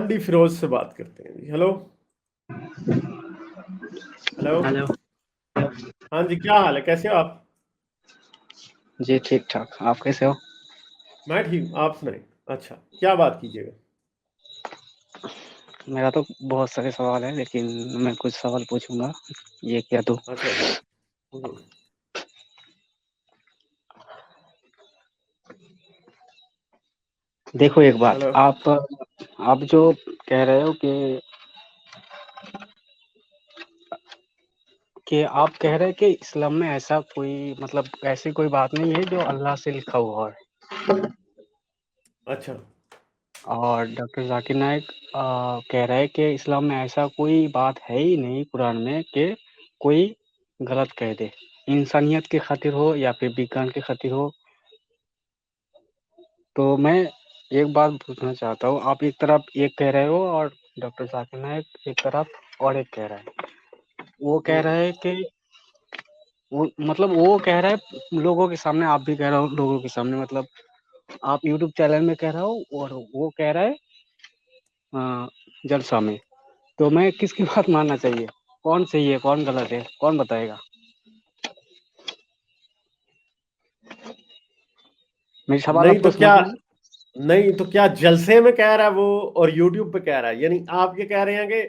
मंडी फिरोज से बात करते हैं जी। Hello hello. हेलो। हाँ जी, क्या हाल है, कैसे हो आप? जी ठीक ठाक, आप कैसे हो? मैं ठीक हूँ, आप सुनाए। अच्छा, क्या बात कीजिएगा? मेरा तो बहुत सारे सवाल है, लेकिन मैं कुछ सवाल पूछूंगा। ये क्या तो अच्छा जी। हम्म, देखो, एक बात। हेलो। आप जो कह रहे हो कि आप कह रहे हैं कि इस्लाम में ऐसा कोई, मतलब ऐसी कोई बात नहीं है जो अल्लाह से लिखा हुआ है। अच्छा। और डॉक्टर जाकिर नाइक कह रहे हैं कि इस्लाम में ऐसा कोई बात है ही नहीं कुरान में कि कोई गलत कह दे, इंसानियत की खातिर हो या फिर विज्ञान की खातिर हो। तो मैं एक बात पूछना चाहता हूँ, आप एक तरफ एक कह रहे हो और डॉक्टर जाकिर नाइक एक तरफ और एक कह रहा है। वो कह हम्म, रहा है कि वो कह रहा है लोगों के सामने, आप भी कह रहे हो लोगों के सामने, मतलब आप यूट्यूब चैनल में कह रहे हो और वो कह रहा है जलसा में। तो मैं किसकी बात मानना चाहिए? कौन सही है, कौन गलत है, कौन बताएगा? मेरी सवाल नहीं आपको तो समझ क्या, में आई? नहीं तो क्या जलसे में कह रहा है वो और यूट्यूब पे कह रहा है? यानी आप ये कह रहे हैं कि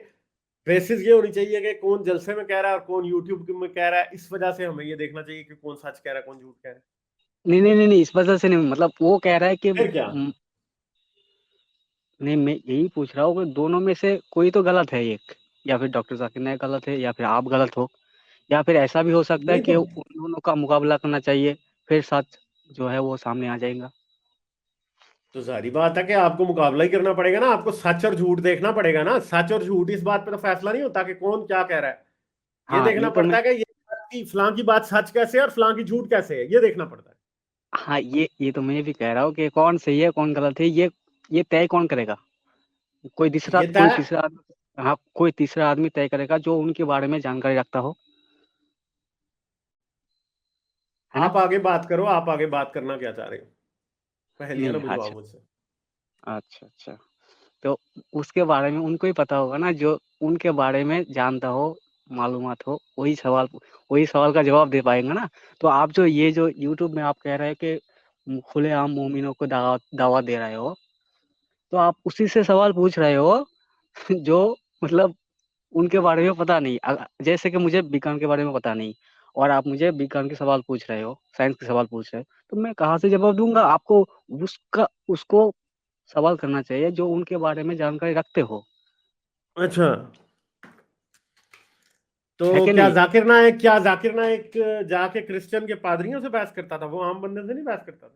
बेसिस ये होनी चाहिए कि कौन जलसे में कह रहा है और कौन यूट्यूब में कह रहा है, इस वजह से हमें ये देखना चाहिए कि कौन सच कह रहा है कौन झूठ कह रहा है? नहीं नहीं नहीं नहीं, इस वजह से नहीं, मतलब वो कह रहा है कि फिर क्या? नहीं, मैं यही पूछ रहा हूँ कि दोनों में से कोई तो गलत है एक। या फिर डॉक्टर जाकिर नाइक गलत है, या फिर आप गलत हो, या फिर ऐसा भी हो सकता है नहीं कि तो उन दोनों का मुकाबला करना चाहिए, फिर सच जो है वो सामने आ जाएगा। जाहिर बात है कि आपको मुकाबला ही करना पड़ेगा ना, आपको सच और झूठ देखना पड़ेगा ना। सच और झूठ इस बात पे तो फैसला नहीं होता कि कौन क्या कह रहा है। ये हाँ देखना ये तो पड़ता मैं है कि फलां की बात सच कैसे है और फलां की झूठ कैसे है, ये देखना पड़ता है। हाँ ये तो मैं भी कह रहा हूँ कि कौन सही है कौन गलत है, ये तय कौन करेगा? ये तय कोई तीसरा आदमी तय करेगा जो उनके बारे में जानकारी रखता हो, है ना? आप आगे बात करो, आप आगे बात करना क्या चाह रहे हो? पहेलियां ना नहीं, बुझवाओ अच्छा मुझसे। अच्छा अच्छा। तो उसके बारे में उनको ही पता होगा ना, जो उनके बारे में जानता हो, मालूमात हो, वही सवाल का जवाब दे पाएंगे ना। तो आप जो यूट्यूब में आप कह रहे हैं कि खुलेआम मोमिनों को दावा दे रहे हो, तो आप उसी से सवाल पूछ रहे हो जो, मतलब उनके बारे में पता नहीं। जैसे कि मुझे विज्ञान के बारे में पता नहीं, और आप मुझे विज्ञान के सवाल पूछ रहे हो, साइंस के सवाल पूछ रहे हो, तो मैं कहाँ से जवाब दूंगा आपको? उसको सवाल करना चाहिए जो उनके बारे में जानकारी रखते हो, अच्छा, तो है कि नहीं? क्या जाकिर नायक जाके क्रिश्चियन के पादरियों से बहस करता था? वो आम बंदे से नहीं बहस करता था।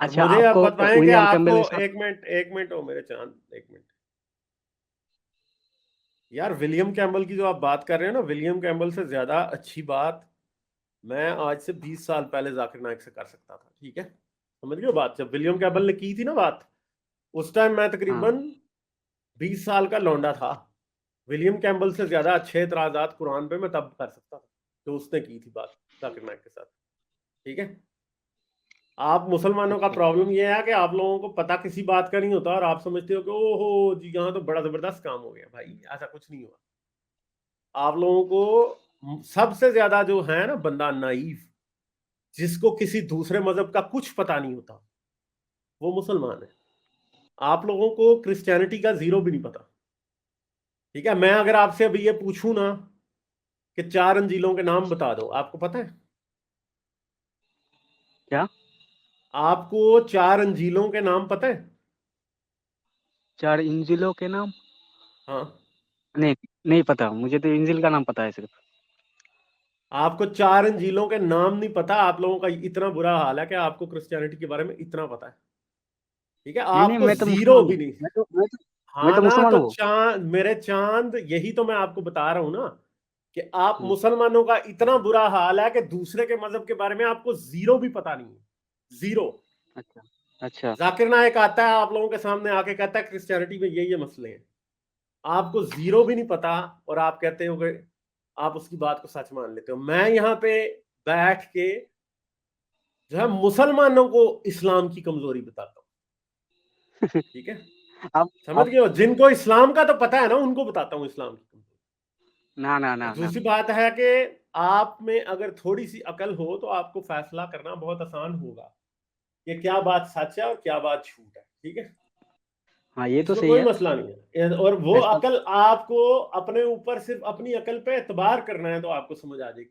और अच्छा, मुझे अब आपको बताएं कि विलियम आपको, कैम्बेल के साथ। एक मिनट हो मेरे चांद, एक मिनट। यार विलियम कैम्बल की जो आप बात कर रहे हो ना, विलियम कैम्बल से ज्यादा अच्छी बात मैं आज से 20 साल पहले जाकिर नायक से कर सकता था। ठीक है, समझ गए बात? जब विलियम कैम्बल ने की थी ना बात, उस टाइम मैं हाँ, तकरीबन 20 साल का लौंडा था। विलियम कैम्बल से ज्यादा अच्छे इतराजात कुरान पे मैं तब कर सकता था जो उसने की थी बात जाकिर नायक के साथ। ठीक है। आप मुसलमानों का अच्छा प्रॉब्लम यह है कि आप लोगों को पता किसी बात का नहीं होता और आप समझते हो कि ओहो जी यहाँ तो बड़ा जबरदस्त काम हो गया। भाई ऐसा कुछ नहीं हुआ। आप लोगों को सबसे ज्यादा जो है ना बंदा नाइव, जिसको किसी दूसरे मजहब का कुछ पता नहीं होता, वो मुसलमान है। आप लोगों को क्रिश्चियनिटी का जीरो भी नहीं पता। ठीक है, मैं अगर आपसे अभी ये पूछूं ना कि 4 अंजीलों के नाम बता दो, आपको पता है? क्या? आपको 4 अंजीलों के नाम पता है? 4 इंजिलों के नाम? हाँ। नहीं, नहीं पता मुझे, तो इंजिल का नाम पता है सिर्फ। आपको 4 अंजीलों के नाम नहीं पता? आप लोगों का इतना बुरा हाल है कि आपको क्रिश्चियनिटी के बारे में इतना पता है। ठीक है, नहीं नहीं, आपको मैं तो जीरो मुसलमान भी हूँ। नहीं। मैं हाँ तो ना, मुसलमान तो हूँ। चांद मेरे चांद, यही तो मैं आपको बता रहा हूं ना कि आप हम्म, मुसलमानों का इतना बुरा हाल है कि दूसरे के मजहब के बारे में आपको जीरो भी पता नहीं है। जीरो। अच्छा अच्छा। जाकिर नायक आता है आप लोगों के सामने आके कहता है क्रिश्चियनिटी में ये मसले हैं, आपको जीरो भी नहीं पता, और आप कहते हो कि आप उसकी बात को सच मान लेते हो। मैं यहाँ पे बैठ के जो है मुसलमानों को इस्लाम की कमजोरी बताता हूँ। ठीक है। अब समझ अब गए हो? जिनको इस्लाम का तो पता है ना, उनको बताता हूँ इस्लाम की। ना ना और ना ना दूसरी बात है कि आप में अगर थोड़ी सी अकल हो तो आपको फैसला करना बहुत आसान होगा कि क्या बात सच है और क्या बात झूठ है। ठीक है, हाँ, ये तो इसमें सही कोई है। मसला नहीं है। और वो ऐसा अकल आपको अपने ऊपर सिर्फ अपनी अकल पे एतबार करना है तो आपको समझ आ जाएगी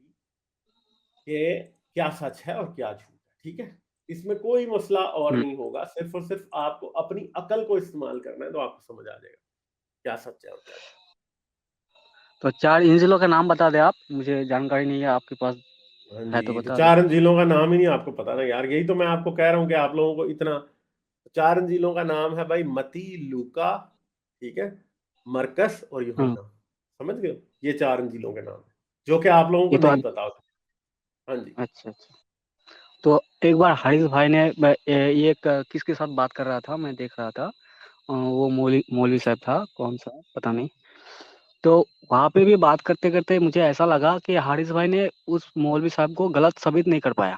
कि क्या सच है और क्या झूठ है। ठीक है, इसमें कोई मसला और हुँ, नहीं होगा, सिर्फ और सिर्फ आपको अपनी अकल को इस्तेमाल करना है तो आपको समझ आ जाएगा क्या सच है और क्या झूठ। तो 4 इन ज़िलों का नाम बता दें आप, मुझे जानकारी नहीं है, आपके पास हाँ है तो जी, तो बता दें। 4 झीलों का नाम ही नहीं आपको पता ना यार, यही तो मैं आपको कह रहा हूँ कि आप लोगों को इतना। 4 झीलों का नाम है भाई, मती, लूका, ठीक है, मरकस और हुँ, यूहन्ना। समझ गए? ये 4 झीलों के नाम है जो कि आप लोगों को ये तो नहीं पता होता। हाँ जी। अच्छा, अच्छा। तो एक बार हारिस भाई ने ये एक किसके साथ बात कर रहा था, मैं देख रहा था। वो मौलवी साहब था, कौन-सा पता नहीं। तो वहाँ पे भी बात करते-करते मुझे ऐसा लगा कि हारिस भाई ने उस मौलवी साहब को गलत साबित नहीं कर पाया।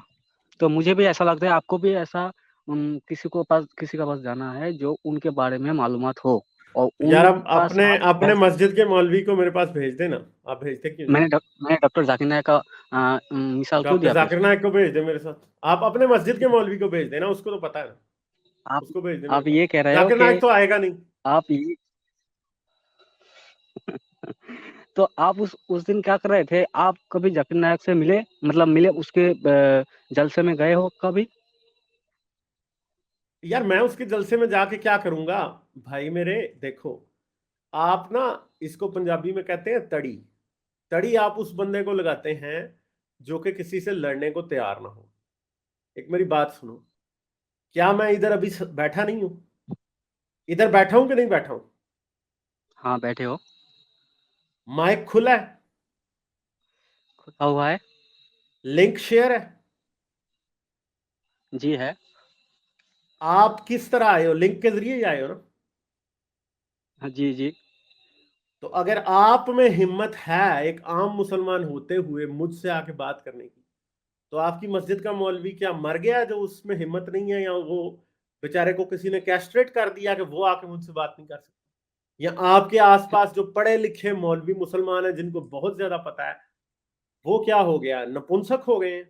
तो मुझे भी ऐसा लगता है आपको भी ऐसा किसी का पास जाना है जो उनके बारे में मालूमात हो और यार आप उनका अपने साथ अपने मस्जिद के मौलवी को मेरे पास भेज देना। आप भेजते क्यों नहीं? मैंने डॉक्टर ज़ाकिर नायक का मिसाल क्यों डॉक्टर दिया फिर? जाकिर नायक को भेज दे मेरे साथ। आप अपने मस्जिद के मौलवी को भेज देना, उसको तो पता है ना। आप उसको भेज दे मेरे आप पास। ये कह रहे हो जाकिर कि नायक तो आएगा नहीं। आप ये तो आप उस दिन क्या कर रहे थे? आप कभी ज़ाकिर नायक से मिले? मतलब मिले उसके जलसे में गए हो कभी? यार मैं उसके जलसे में जाके क्या करूंगा? भाई मेरे देखो, आप ना, इसको पंजाबी में कहते हैं तड़ी। तड़ी आप उस बंदे को लगाते हैं जो कि किसी से लड़ने को तैयार ना हो। एक मेरी बात सुनो, क्या मैं इधर अभी बैठा नहीं हूं? इधर बैठा हूं कि नहीं बैठा हूं? हाँ, बैठे हो। माइक खुला है, खुला हुआ है। लिंक शेयर है। जी है। आप किस तरह आए हो? लिंक के जरिए ही आए हो ना? हाँ, जी, जी। तो अगर आप में हिम्मत है एक आम मुसलमान होते हुए मुझसे आके बात करने की, तो आपकी मस्जिद का मौलवी क्या मर गया जो उसमें हिम्मत नहीं है, या वो बेचारे को किसी ने कैस्ट्रेट कर दिया कि वो आके मुझसे बात नहीं कर सकता? या आपके आसपास जो पढ़े लिखे मौलवी मुसलमान हैं जिनको बहुत ज्यादा पता है, वो क्या हो गया, नपुंसक हो गए हैं?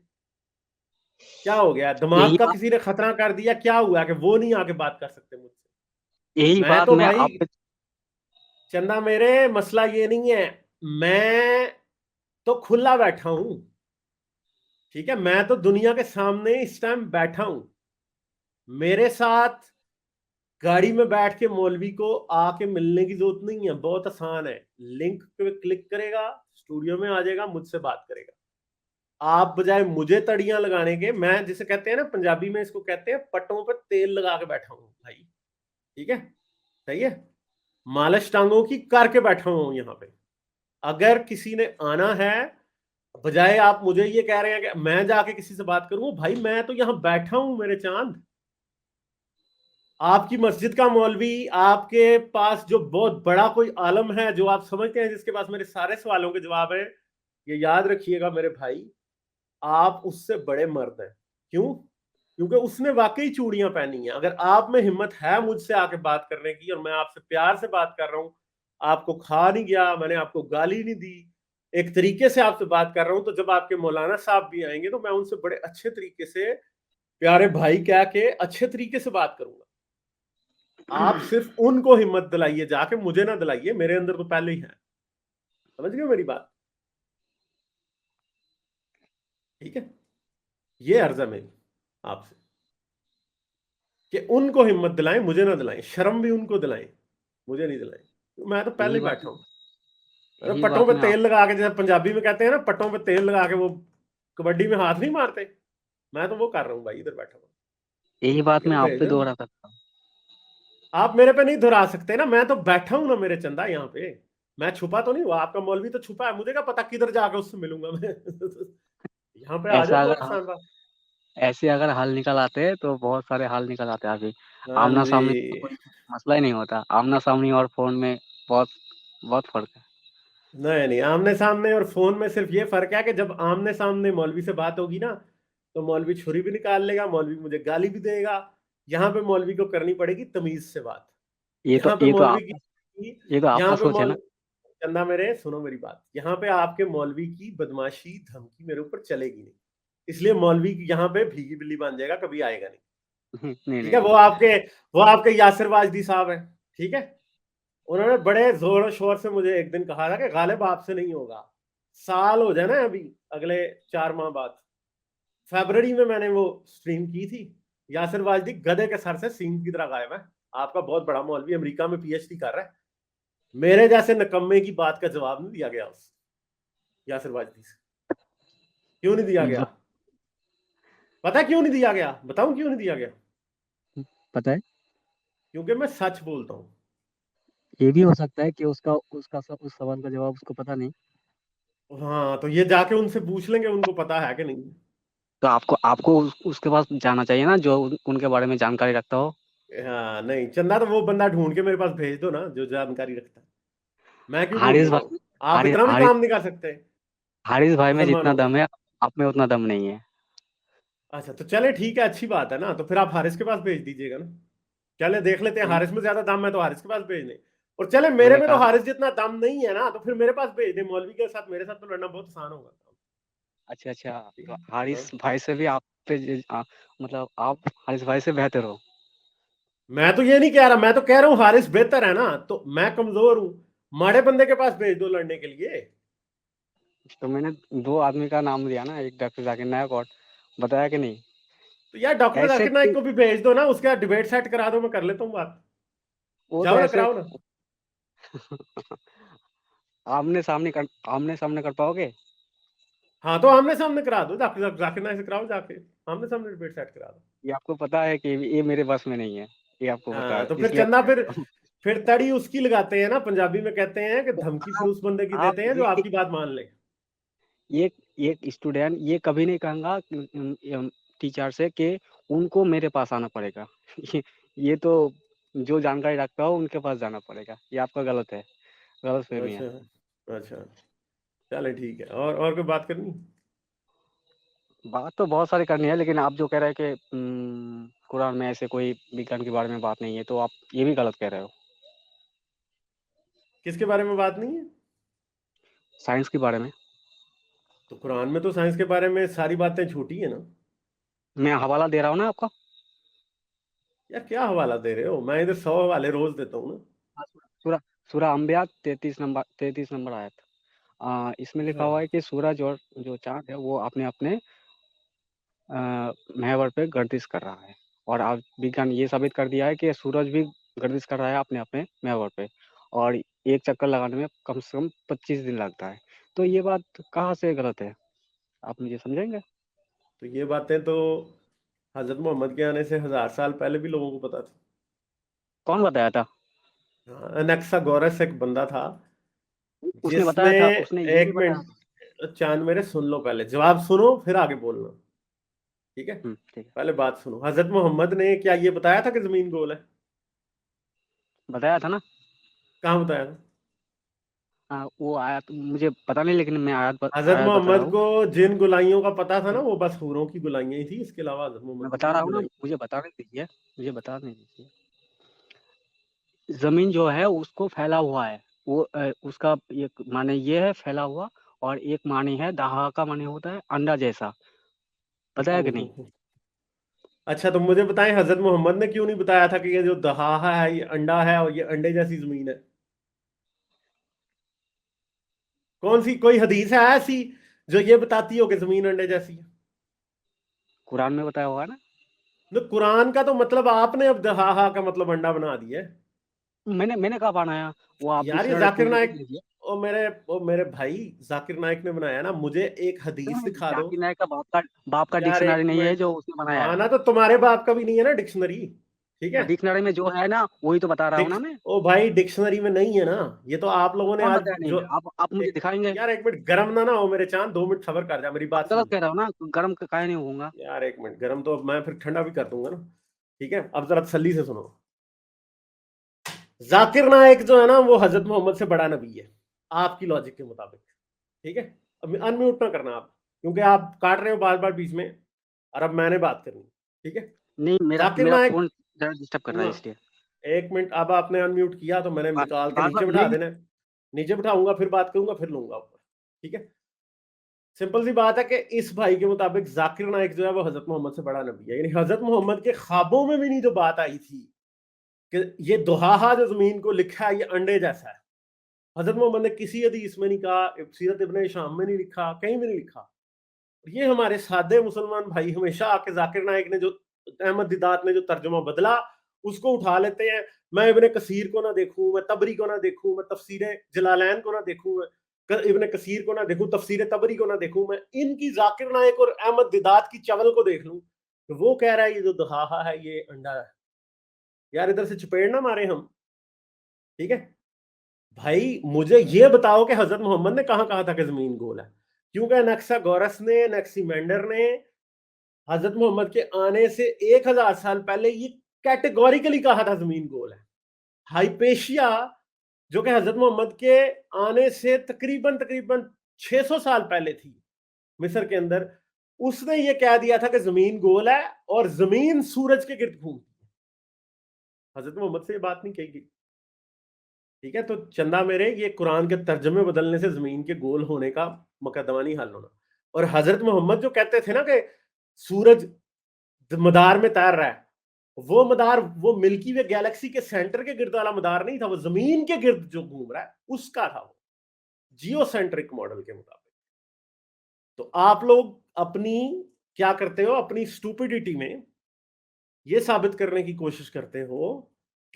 क्या हो गया, दिमाग यही का बात किसी ने खतरा कर दिया? क्या हुआ कि वो नहीं आके बात कर सकते मुझसे? यही मैं बात तो मैं भाई, आप पे चंदा मेरे, मसला ये नहीं है। मैं तो खुला बैठा हूं। ठीक है, मैं तो दुनिया के सामने इस टाइम बैठा हूं। मेरे साथ गाड़ी में बैठ के मौलवी को आके मिलने की जरूरत नहीं है, बहुत आसान है। लिंक पे क्लिक करेगा, स्टूडियो में आ जाएगा, मुझसे बात करेगा। आप बजाय मुझे तड़ियां लगाने के, मैं जिसे कहते हैं ना पंजाबी में, इसको कहते हैं पट्टों पर तेल लगा के बैठा हूं भाई। ठीक है, सही है, मालिश टांगों की करके बैठा हूं यहां पे। अगर किसी ने आना है, बजाय आप मुझे ये कह रहे हैं कि मैं जाके किसी से बात करूं, भाई मैं तो यहां बैठा हूं मेरे चांद। आपकी मस्जिद का मौलवी, आपके पास जो बहुत बड़ा कोई आलम है जो आप समझते हैं, जिसके पास मेरे सारे सवालों के जवाब हैं, ये याद रखिएगा मेरे भाई, आप उससे बड़े मर्द हैं। क्यों? क्योंकि उसने वाकई चूड़ियां पहनी हैं। अगर आप में हिम्मत है मुझसे आके बात करने की, और मैं आपसे प्यार से बात कर रहा हूं, आपको खा नहीं गया, मैंने आपको गाली नहीं दी, एक तरीके से आपसे बात कर रहा हूं, तो जब आपके मौलाना साहब भी आएंगे तो मैं उनसे बड़े अच्छे तरीके से, प्यारे भाई कह के अच्छे तरीके से बात करूंगा। आप सिर्फ उनको हिम्मत दिलाइए, जाके मुझे ना दिलाइए, मेरे अंदर तो पहले ही है। समझ गए मेरी बात? ठीक है, ये अर्ज है मेरी आपसे कि उनको हिम्मत दिलाएं, मुझे ना दिलाएं, शर्म भी उनको दिलाएं, मुझे नहीं दिलाएं। तो मैं तो पहले यही ही बात बैठा हूं। अरे यही पट्टों बात पे मैं आप तेल लगा के, जैसे पंजाबी में कहते हैं ना, पट्टों पे तेल लगा के वो कबड्डी में हाथ नहीं मारते, मैं तो वो कर रहा हूं भाई, इधर बैठा हूं। यही बात ठीक है, मैं तो आप भेज पे देना। दोहरा सकता हूँ। आप मेरे पे नहीं धुरा सकते ना, मैं तो बैठा हूं ना मेरे चंदा यहाँ पे। मैं छुपा तो नहीं हुआ, आपका मौलवी तो छुपा है, मुझे क्या पता किधर जाके उससे मिलूंगा मैं। यहाँ पे आ जाओ, ऐसा बहुत अगर आसान बात। ऐसे अगर हल निकल आते तो बहुत सारे हल निकल आते अभी। हाँ आमना-सामने तो जी। कोई मसला ही नहीं होता। आमना-सामने और फ़ोन में बहुत बहुत फ़र्क है। नहीं नहीं, आमने सामने और फोन में सिर्फ ये फर्क है कि जब आमने सामने मौलवी से बात होगी ना, तो मौलवी छुरी भी निकाल लेगा, मौलवी मुझे गाली भी देगा। यहाँ पे मौलवी को करनी पड़ेगी तमीज से बात। ये तो यहाँ पे ये तो मौलवी आपका ये तो यहाँ आपका पे सोच है मौल ना। चंदा मेरे सुनो मेरी बात, यहाँ पे आपके मौलवी की बदमाशी धमकी मेरे ऊपर चलेगी नहीं, इसलिए मौलवी की यहाँ पे भीगी बिल्ली बन जाएगा, कभी आएगा नहीं। नहीं ठीक नहीं है, नहीं। वो आपके यासिर वाजदी साहब है। ठीक है, उन्होंने बड़े जोर शोर से मुझे एक दिन कहा था कि गालिब आपसे नहीं होगा। साल हो जाए ना अभी, अगले 4 माह बाद, फरवरी में मैंने वो स्ट्रीम की थी। यासिर वाजदी गधे के सर से सींग की तरह गायब है। आपका बहुत बड़ा मौलवी अमेरिका में पीएचडी कर रहा है, मेरे जैसे नकम्मे की बात का जवाब नहीं दिया गया उस यासिर वाजदी से। क्यों नहीं दिया गया? मतलब पता है क्यों नहीं दिया गया? बताऊं क्यों नहीं दिया गया? पता है। क्योंकि मैं सच बोलता हूं। ये भी हो सकता है कि उसका उसका उस सवाल का जवाब उसको पता नहीं। हाँ, तो ये जाके उनसे पूछ लेंगे, उनको पता है कि नहीं। तो आपको आपको उसके पास जाना चाहिए ना, जो उनके बारे में जानकारी रखता हो। हाँ नहीं, चंदा तो वो बंदा ढूंढ के मेरे पास भेज दो ना जो जानकारी रखता है। मैं क्यों हारिस ढूंढूंगा? भाई आप हारिस इतना भी हारिस काम नहीं कर सकते हारिस भाई में जितना मुसलमानों का। दम है, आप में उतना दम नहीं है। अच्छा तो चले ठीक है, अच्छी बात है ना, तो फिर आप हारिस के पास भेज दीजिएगा ना। चले देख लेते हैं, नहीं, हारिस में ज्यादा दम है तो हारिस के पास भेज दें। और चले मेरे मैंने में तो कहा हारिस जितना दम नहीं है ना, तो फिर मेरे पास भेज दें। मौलवी के साथ मेरे साथ तो लड़ना बहुत आसान होगा। अच्छा अच्छा। ठीक तो है, हाँ। हारिस भाई से भी आप पे मतलब आप हारिस भाई से बेहतर हो। मैं तो ये नहीं कह रहा, मैं तो कह रहा हूँ हारिस बेहतर है ना, तो मैं कमजोर हूँ। माड़े बंदे के पास भेज दो लड़ने के लिए। तो मैंने दो आदमी का नाम दिया ना, एक डॉक्टर जाकिर नायक और बताया कि नहीं। तो यार डॉक्टर ऐसे जाकिर नाइक कि को भी भेज दो ना, उसके साथ डिबेट सेट करा दो, मैं कर लेता हूँ बात। वो तो जाओ ना, ऐसे कराओ ना। आमने सामने कर पाओगे। हाँ तो आमने सामने करा दो, डॉक्टर जाकिर नाइक से कराओ जाके। आमने सामने डिबेट सेट करा दो। ये आपको पता है कि ये मेरे बस में नहीं है। ये आपको पता हाँ है तो फिर इसलिए। चंदा, फिर तड़ी उसकी लगाते हैं ना, पंजाबी में कहते हैं कि धमकी फिर आप उस बंदे की आप देते हैं जो आपकी बात मान ले। ये ये स्टूडेंट ये कभी नहीं कहूंगा टीचर से कि उनको मेरे पास आना पड़ेगा। ये तो जो जानकारी रखता हो उनके पास जाना पड़ेगा। ये आपका गलत है, गलत फहमी है। अच्छा, अच्छा, चले ठीक है। और कोई बात करनी? बात तो बहुत सारी करनी है, लेकिन आप जो कह रहे हैं कि कुरान में ऐसे कोई विज्ञान के बारे में बात नहीं है, तो आप ये भी गलत कह रहे हो। किसके बारे में बात नहीं है? साइंस के बारे में। तो कुरान में तो साइंस के बारे में सारी बातें झूठी है ना। मैं हवाला दे रहा हूँ ना आपका। यार क्या हवाला दे रहे हो? मैं इधर 100 हवाले रोज देता हूँ ना। सूरा सूरा अंबिया 33 नंबर आयत। इसमें लिखा अच्छा, हुआ है कि सूरज और जो चांद है वो अपने अपने महवर पे गर्दिश कर रहा है। और अब विज्ञान ये साबित कर दिया है कि सूरज भी गर्दिश कर रहा है अपने अपने महवर पे। और एक चक्कर लगाने में कम से कम 25 दिन लगता है। तो ये बात कहाँ से गलत है, आप मुझे समझेंगे। तो ये बातें तो हजरत मोहम्मद के आने से 1000 साल पहले भी लोगों को पता थी। कौन बताया था। हाँ, अनेक्सागोरस एक बंदा था उसने जिसने, बताया था, उसने ये भी एक बताया था। मिनट चांद मेरे सुन लो, पहले जवाब सुनो फिर आगे बोलना। ठीक है, ठीक है। पहले बात सुनो। हजरत मोहम्मद ने क्या ये बताया था कि जमीन गोल है? बताया था ना। कहाँ बताया था? वो आयत मुझे पता नहीं, लेकिन मैं हजरत आयत बता रहा मोहम्मद हूँ। को जिन गुलाइयों का पता था ना, वो बस हूरों की गुलाइयां ही थी, इसके अलावा हजरत मोहम्मद मैं को बता कोई रहा हूँ ना, गुलाई। मुझे बताने दीजिए। मुझे बताने दीजिए। जमीन जो है उसको फैला हुआ है। वो उसका एक माने ये है फैला हुआ। और एक माने है दहा का माने होता है अंडा जैसा। पता है कि नहीं। ओहो। अच्छा तो मुझे बताएं, हजरत मोहम्मद ने क्यों नहीं बताया था कि ये जो दहाहा है ये अंडा है और ये अंडे जैसी जमीन है? कौन सी कोई हदीस है ऐसी जो ये बताती हो कि जमीन अंडे जैसी है? कुरान में बताया हुआ है ना। तो कुरान का तो मतलब आपने अब दहाहा का मतलब अंडा बना दिया है। मैंने मैंने कहा बनाया। वो आप यार ये डिक्शनरी जाकिर खोल के देख नाइक, लीजिए। ओ मेरे भाई, जाकिर नाइक ने बनाया ना, मुझे एक हदीस क्यों दिखा दो। जाकिर नायक का बाप का यार एक डिक्शनरी नहीं है मिनट, जो उसने बनाया हाँ है। ना, तो तुम्हारे बाप का भी नहीं है ना डिक्शनरी। ठीक है। तो डिक्शनरी में जो है ना वही तो बता रहा हूँ डिक्स ना मैं। ओ भाई, डिक्शनरी में नहीं है ना। ये तो आप तो लोगों ने कौन आज बताया नहीं जो है, आप मुझे एक, दिखाएंगे। यार एक मिनट गरम ना हो मेरे चांद, 2 मिनट सबर कर जा, मेरी आप बात गलत सुन। कह रहे हो ना, गर्म काहे नहीं होऊंगा। यार एक मिनट, गरम तो अब मैं फिर ठंडा भी कर दूंगा ना। ठीक है, अब जरा तसल्ली से सुनो। जाकिर नायक जो है ना, वो हजरत मोहम्मद से बड़ा नबी है आपकी लॉजिक के मुताबिक। ठीक है, अब अनम्यूट ना करना आप, क्योंकि आप काट रहे हो बार बार बीच में, और अब मैंने बात करनी। ठीक है। नहीं, मेरा जाकिर मेरा नायक फोन जरा डिस्टर्ब कर रहा है ना, इसलिए। एक मिनट, अब आपने अनम्यूट किया तो मैंने निकाल के नीचे बिठा देना है, नीचे बिठाऊंगा फिर बात करूंगा फिर लूंगा ऊपर, ठीक है। सिंपल सी बात है कि इस भाई के मुताबिक जाकिर नाइक जो है वो हजरत मोहम्मद से बड़ा नबी है, यानी हजरत मोहम्मद के ख्वाबों में भी नहीं जो बात आई थी कि ये दुहाहा जो जमीन को लिखा है ये अंडे जैसा है, हजरत मोहम्मद ने किसी हदीस में नहीं कहा, सीरत इब्ने शाम में नहीं लिखा, कहीं भी नहीं लिखा। ये हमारे सादे मुसलमान भाई हमेशा आके जाकिर नाइक ने जो अहमद दिदात ने जो तर्जुमा बदला उसको उठा लेते हैं। मैं इब्ने कसीर को ना देखूं, मैं तबरी को ना देखूं, मैं तफसीर जलालैन को ना देखूं, मैं इब्ने कसीर को ना देखूं, तफसीर तबरी को ना देखूं, मैं इनकी जाकिर नाइक और अहमद दिदात की चवल को देख लूं, तो वो कह रहा है ये जो दुहाहा है ये अंडा है। यार इधर से चपेड़ ना मारे हम, ठीक है भाई। मुझे ये बताओ कि हजरत मोहम्मद ने कहां कहा था कि जमीन गोल है? क्योंकि नक्सागोरस ने, नक्सीमेंडर ने हजरत मोहम्मद के आने से 1000 साल पहले ये कैटेगोरिकली कहा था जमीन गोल है। हाइपेशिया जो कि हजरत मोहम्मद के आने से तकरीबन 600 साल पहले थी मिस्र के अंदर, उसने ये कह दिया था कि जमीन गोल है और जमीन सूरज के गिर्द घूमती है। हजरत मोहम्मद से ये बात नहीं कही गई, ठीक है। तो चंदा मेरे, ये कुरान के तर्जमे बदलने से जमीन के गोल होने का मुकदमा नहीं हल होना। और हजरत मोहम्मद जो कहते थे ना कि सूरज मदार में तैर रहा है, वो मदार वो मिल्की वे गैलेक्सी के सेंटर के गिर्द वाला मदार नहीं था, वो जमीन के गिर्द जो घूम रहा है उसका था, वो जियोसेंट्रिक मॉडल के मुताबिक। तो आप लोग अपनी क्या करते हो, अपनी स्टूपिडिटी में ये साबित करने की कोशिश करते हो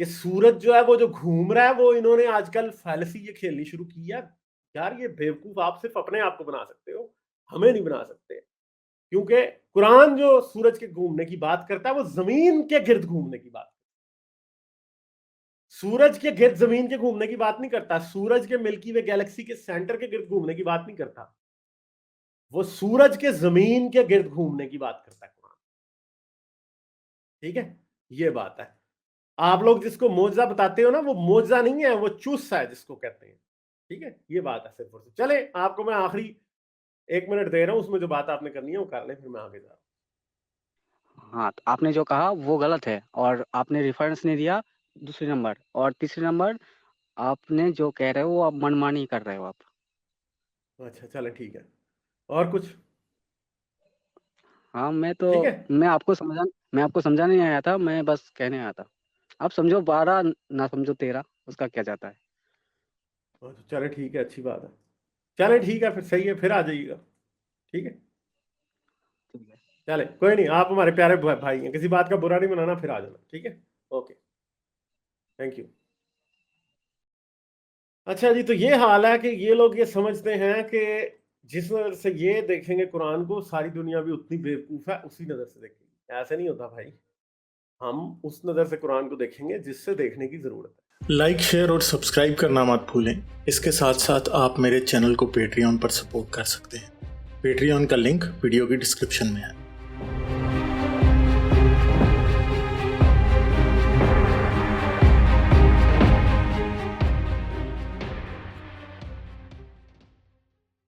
कि सूरज जो है वो जो घूम रहा है वो इन्होंने आजकल फैलेसी ये खेलनी शुरू की है। यार ये बेवकूफ आप सिर्फ अपने आप को बना सकते हो, हमें नहीं बना सकते। क्योंकि कुरान जो सूरज के घूमने की बात करता है वो जमीन के गिर्द घूमने की बात, सूरज के गिर्द जमीन के घूमने की बात नहीं करता, सूरज के मिल्की वे गैलेक्सी के सेंटर के गिर्द घूमने की बात नहीं करता, वो सूरज के जमीन के गिर्द घूमने की बात करता है कुरान, ठीक है। ये बात है। आप लोग जिसको मोजा बताते हो ना, वो मोजा नहीं है, वो चूसा है जिसको कहते हैं, ठीक है। ये बात है सिर्फ और सिर्फ। चले आपको मैं आखिरी 1 मिनट दे रहा हूं, उसमें जो बात आपने करनी है वो कर ले, फिर मैं आगे जा रहा हूं। हाँ, तो आपने जो कहा वो गलत है और आपने रेफरेंस नहीं दिया दूसरे नंबर, और तीसरे नंबर आपने जो कह रहे हो वो आप मनमानी कर रहे हो आप। अच्छा चले ठीक है, और कुछ? हाँ, ठीक है, मैं आपको समझाने नहीं आया था, मैं बस कहने आया था। आप समझो 12 ना समझो 13, उसका क्या जाता है। अच्छा, चले ठीक है, अच्छी बात है। चले ठीक है, फिर सही है, फिर आ जाइएगा, ठीक है। ठीक है। चले कोई नहीं, आप हमारे प्यारे भाई हैं, किसी बात का बुरा नहीं मनाना, फिर आ जाना, ठीक है। Okay, thank you. अच्छा जी, तो ये हाल है कि ये लोग ये समझते हैं कि जिस नजर से ये देखेंगे कुरान को, सारी दुनिया भी उतनी बेवकूफ है उसी नजर से देखेगी। ऐसे नहीं होता भाई, हम उस नजर से कुरान को देखेंगे जिससे देखने की जरूरत है। लाइक, शेयर और सब्सक्राइब करना मत भूलें। इसके साथ साथ आप मेरे चैनल को पेट्रियन पर सपोर्ट कर सकते हैं। पेट्रियन का लिंक वीडियो की डिस्क्रिप्शन में है।